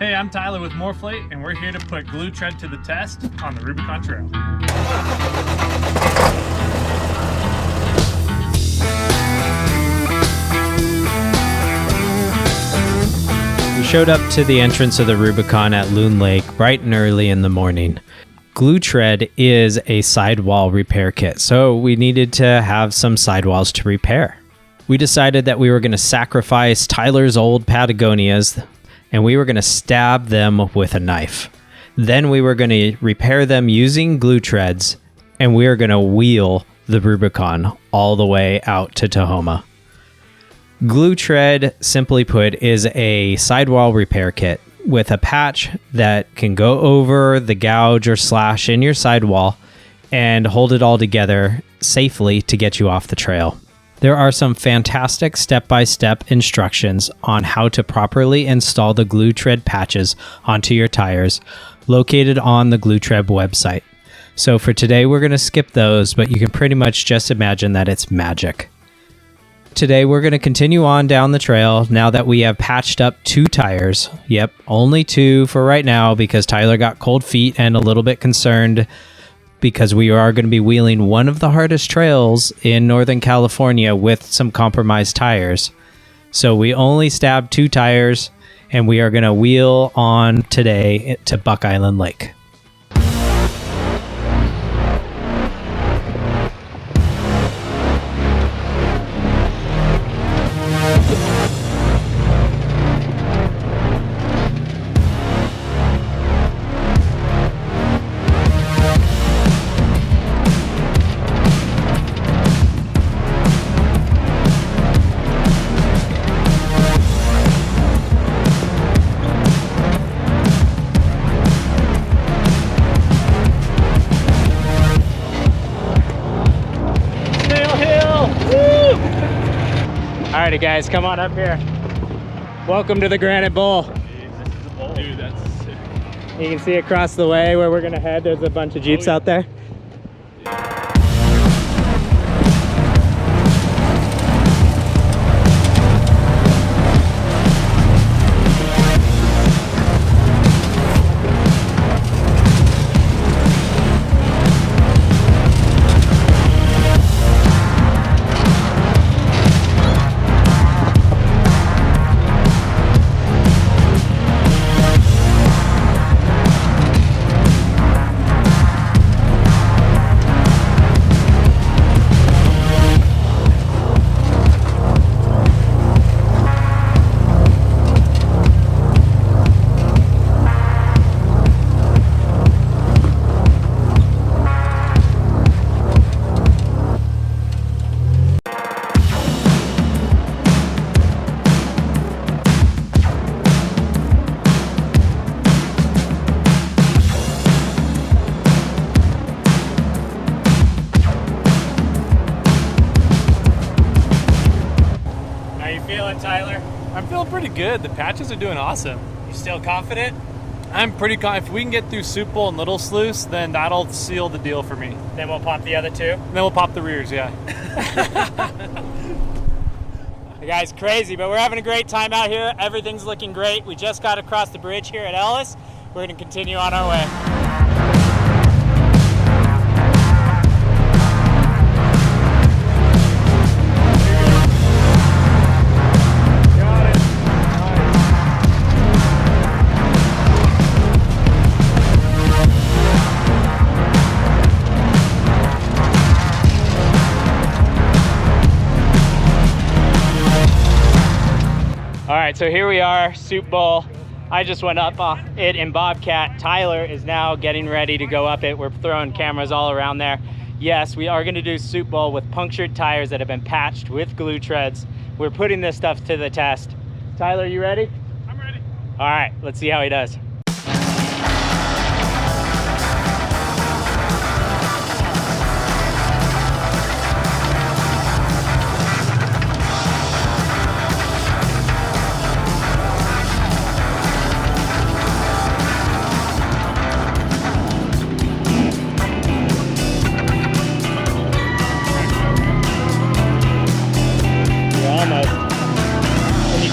Hey, I'm Tyler with MORRFlate, and we're here to put GlueTread to the test on the Rubicon Trail. We showed up to the entrance of the Rubicon at Loon Lake bright and early in the morning. GlueTread is a sidewall repair kit, so we needed to have some sidewalls to repair. We decided that we were going to sacrifice Tyler's old Patagonias and we were going to stab them with a knife. Then we were going to repair them using GlueTreads, and we were going to wheel the Rubicon all the way out to Tahoma. GlueTread, simply put, is a sidewall repair kit with a patch that can go over the gouge or slash in your sidewall and hold it all together safely to get you off the trail. There are some fantastic step-by-step instructions on how to properly install the GlueTread patches onto your tires located on the GlueTread website. So for today, we're going to skip those, but you can pretty much just imagine that it's magic. Today, we're going to continue on down the trail now that we have patched up 2 tires. Yep, only 2 for right now because Tyler got cold feet and a little bit concerned because we are going to be wheeling one of the hardest trails in Northern California with some compromised tires. So we only stabbed 2 tires, and we are going to wheel on today to Buck Island Lake. Alrighty guys, come on up here. Welcome to the Granite Bowl. This is the bowl. Dude, that's sick. You can see across the way where we're gonna head, there's a bunch of Jeeps out there. Tyler? I'm feeling pretty good. The patches are doing awesome. You still confident? I'm pretty confident. If we can get through Soup Bowl and Little Sluice, then that'll seal the deal for me. Then we'll pop the other 2? And then we'll pop the rears, yeah. The guy's crazy, but we're having a great time out here. Everything's looking great. We just got across the bridge here at Ellis. We're going to continue on our way. All right, so here we are, Soup Bowl. I just went up it in Bobcat. Tyler is now getting ready to go up it. We're throwing cameras all around there. Yes, we are gonna do Soup Bowl with punctured tires that have been patched with GlueTreads. We're putting this stuff to the test. Tyler, you ready? I'm ready. All right, let's see how he does.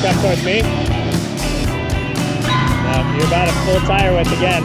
Come towards me. You're about a full tire width again.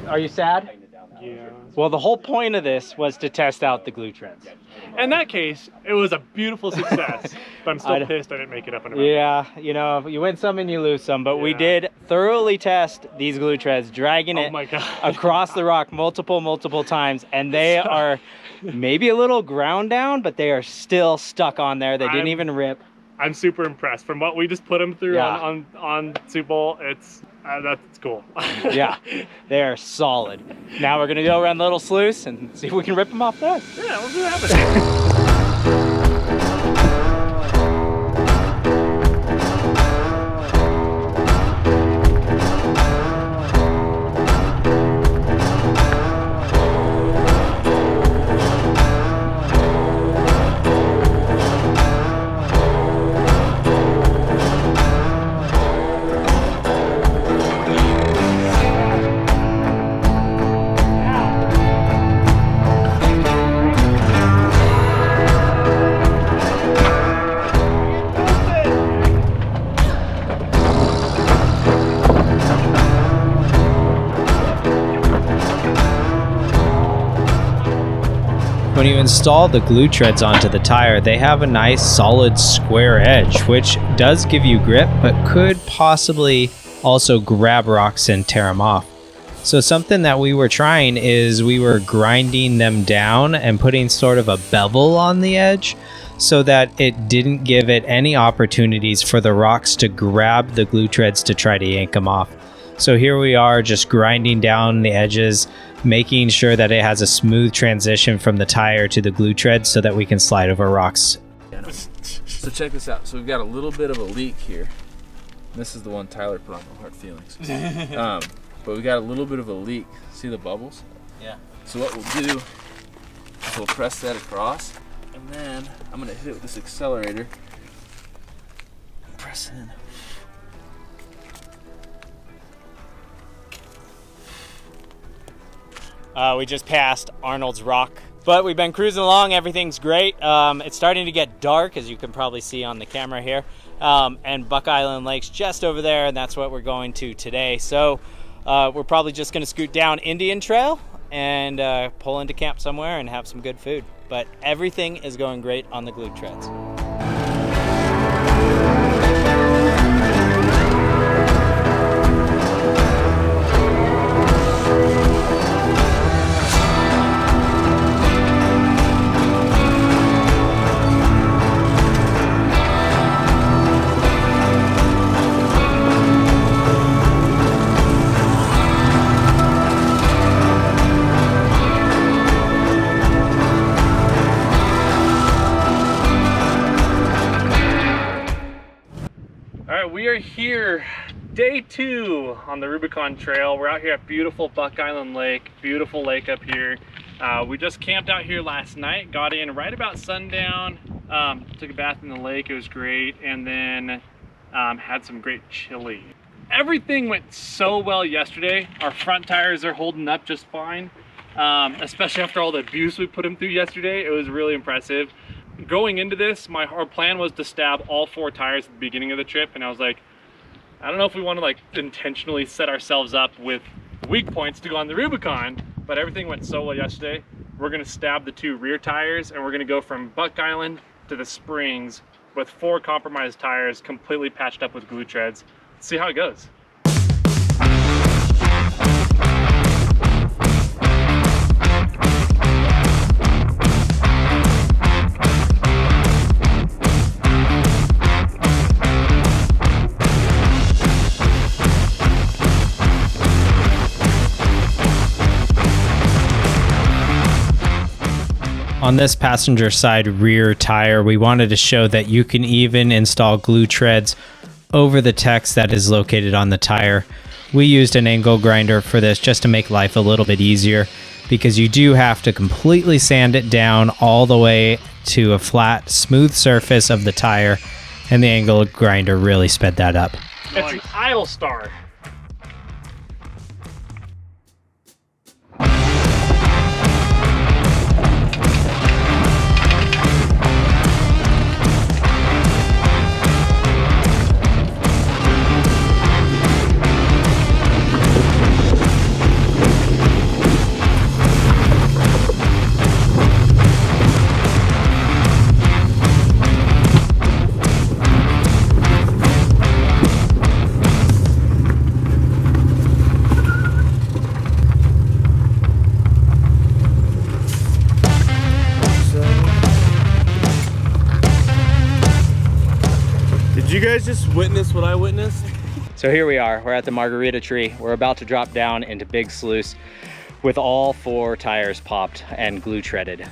Are you sad? Yeah. Well, the whole point of this was to test out the GlueTreads. In that case, it was a beautiful success. But I'm still pissed I didn't make it up in a Yeah, you know, you win some and you lose some, but we did thoroughly test these GlueTreads, dragging it across the rock multiple times, and they are maybe a little ground down, but they are still stuck on there. They didn't even rip. I'm super impressed. From what we just put them through on Super Bowl, that's cool. Yeah, they are solid. Now we're gonna go around the little sluice and see if we can rip them off there. Yeah, let's see what happens. When you install the GlueTreads onto the tire, they have a nice solid square edge, which does give you grip, but could possibly also grab rocks and tear them off. So something that we were trying is we were grinding them down and putting sort of a bevel on the edge so that it didn't give it any opportunities for the rocks to grab the GlueTreads to try to yank them off. So here we are just grinding down the edges, making sure that it has a smooth transition from the tire to the GlueTread so that we can slide over rocks. So check this out. So we've got a little bit of a leak here. This is the one Tyler put on No Hard Feelings. But we got a little bit of a leak. See the bubbles? Yeah. So what we'll do is we'll press that across, and then I'm gonna hit it with this accelerator. Press in. We just passed Arnold's Rock, but we've been cruising along. Everything's great. It's starting to get dark, as you can probably see on the camera here. And Buck Island Lake's just over there, and that's what we're going to today. So we're probably just going to scoot down Indian Trail and pull into camp somewhere and have some good food. But everything is going great on the GlueTreads. We are here, day 2 on the Rubicon Trail. We're out here at beautiful Buck Island Lake, beautiful lake up here. We just camped out here last night, got in right about sundown, took a bath in the lake, it was great, and then had some great chili. Everything went so well yesterday. Our front tires are holding up just fine, especially after all the abuse we put them through yesterday. It was really impressive. Going into this, our plan was to stab all 4 tires at the beginning of the trip, and I was like, I don't know if we want to like intentionally set ourselves up with weak points to go on the Rubicon, but everything went so well yesterday. We're going to stab the 2 rear tires, and we're going to go from Buck Island to the Springs with 4 compromised tires completely patched up with GlueTreads. Let's see how it goes. On this passenger side rear tire, we wanted to show that you can even install glue treads over the text that is located on the tire. We used an angle grinder for this just to make life a little bit easier, because you do have to completely sand it down all the way to a flat, smooth surface of the tire, and the angle grinder really sped that up. It's an idle star. Did you guys just witness what I witnessed? So here we are, we're at the margarita tree. We're about to drop down into big sluice with all 4 tires popped and glue treaded.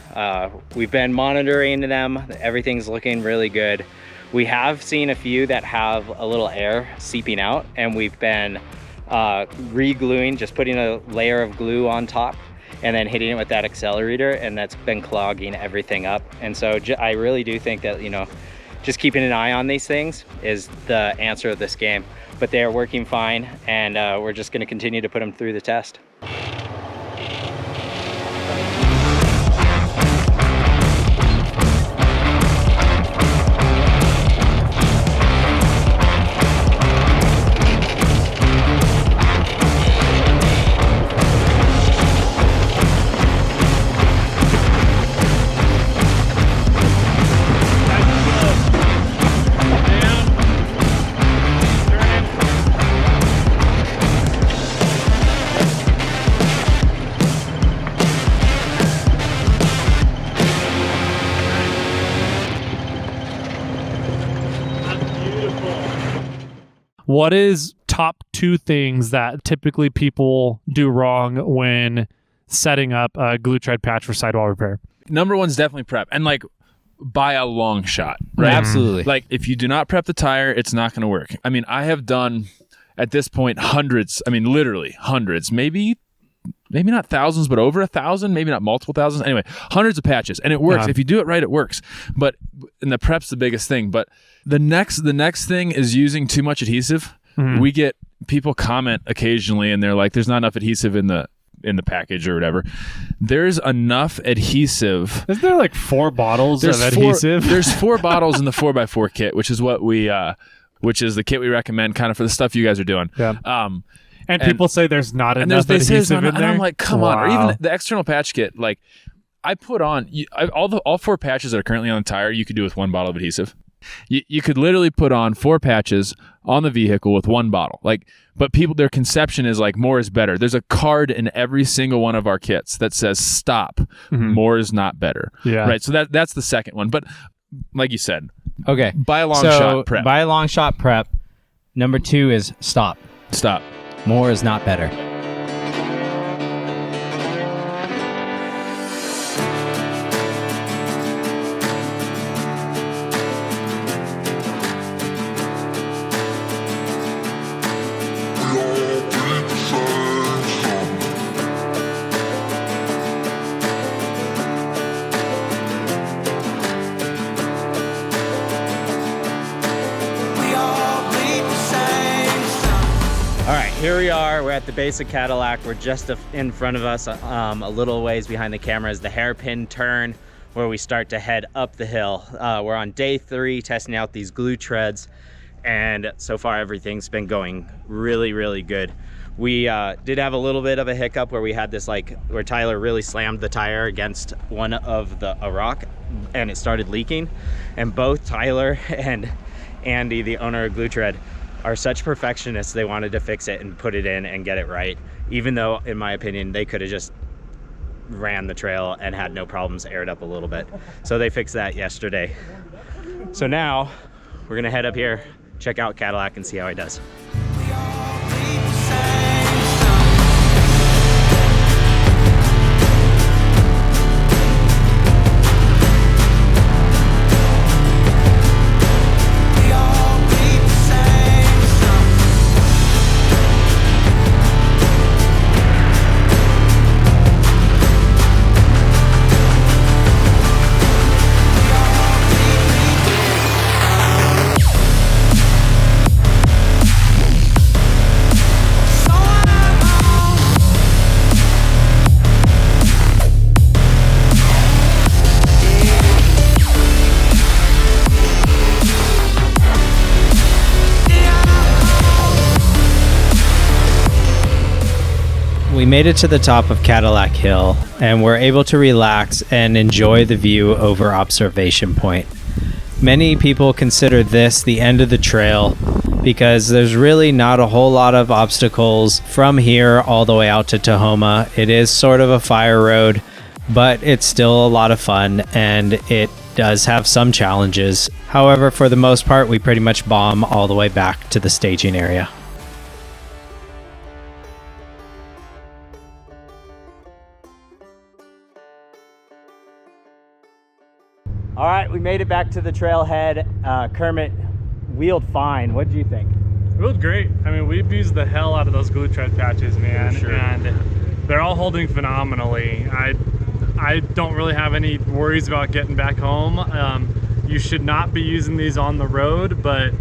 We've been monitoring them, everything's looking really good. We have seen a few that have a little air seeping out, and we've been re-gluing, just putting a layer of glue on top and then hitting it with that accelerator, and that's been clogging everything up. And so I really do think that, you know, just keeping an eye on these things is the answer of this game. But they are working fine, and we're just gonna continue to put them through the test. What is top 2 things that typically people do wrong when setting up a glue tread patch for sidewall repair? Number 1's definitely prep, and like by a long shot, right? Absolutely. Like if you do not prep the tire, it's not going to work. I mean, I have done at this point hundreds, I mean literally hundreds, maybe not thousands, but over 1,000, maybe not multiple thousands. Anyway, hundreds of patches, and it works. If you do it right, it works. And the prep's the biggest thing. But the next thing is using too much adhesive. We get people comment occasionally, and they're like, "There's not enough adhesive in the package or whatever." There's enough adhesive. Isn't there like 4 bottles of adhesive? There's 4 bottles in the 4x4 kit, which is what which is the kit we recommend, kind of for the stuff you guys are doing. Yeah. And people say there's not enough adhesive in there. And I'm like, come on. Or even the external patch kit, like I put on all 4 patches that are currently on the tire, you could do with 1 bottle of adhesive. You could literally put on 4 patches on the vehicle with 1 bottle. Like, but people, their conception is like more is better. There's a card in every single one of our kits that says stop. More is not better. Yeah. Right. So that's the second one. But like you said, okay. Buy a long shot prep. Buy a long shot prep. Number 2 is stop. Stop. More is not better. Here we are, we're at the base of Cadillac. We're just in front of us, a little ways behind the camera is the hairpin turn where we start to head up the hill. We're on day 3 testing out these glue treads, and so far everything's been going really, really good. We did have a little bit of a hiccup where we had this where Tyler really slammed the tire against one of a rock and it started leaking, and both Tyler and Andy, the owner of GlueTread, are such perfectionists. They wanted to fix it and put it in and get it right, even though in my opinion they could have just ran the trail and had no problems, aired up a little bit. So they fixed that yesterday. So now we're gonna head up here, check out Cadillac and see how he does. made it to the top of Cadillac Hill and were able to relax and enjoy the view over Observation Point. Many people consider this the end of the trail because there's really not a whole lot of obstacles from here all the way out to Tahoma. It is sort of a fire road, but it's still a lot of fun and it does have some challenges. However, for the most part, we pretty much bomb all the way back to the staging area. All right, we made it back to the trailhead. Kermit wheeled fine. What did you think? It was great. I mean, we've used the hell out of those GlueTread patches, man, and they're all holding phenomenally. I don't really have any worries about getting back home. You should not be using these on the road, but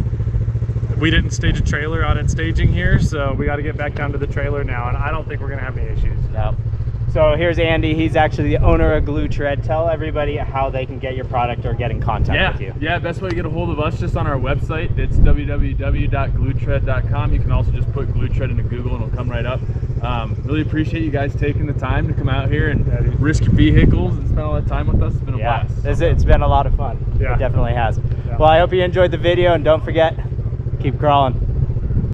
we didn't stage a trailer out at staging here, so we got to get back down to the trailer now, and I don't think we're gonna have any issues. No. So here's Andy. He's actually the owner of GlueTread. Tell everybody how they can get your product or get in contact with you. Yeah, best way to get a hold of us just on our website. It's www.gluetread.com. You can also just put GlueTread into Google and it'll come right up. Really appreciate you guys taking the time to come out here and risk your vehicles and spend all that time with us. It's been a blast. It's been a lot of fun. Yeah. It definitely has. Yeah. Well, I hope you enjoyed the video, and don't forget, keep crawling.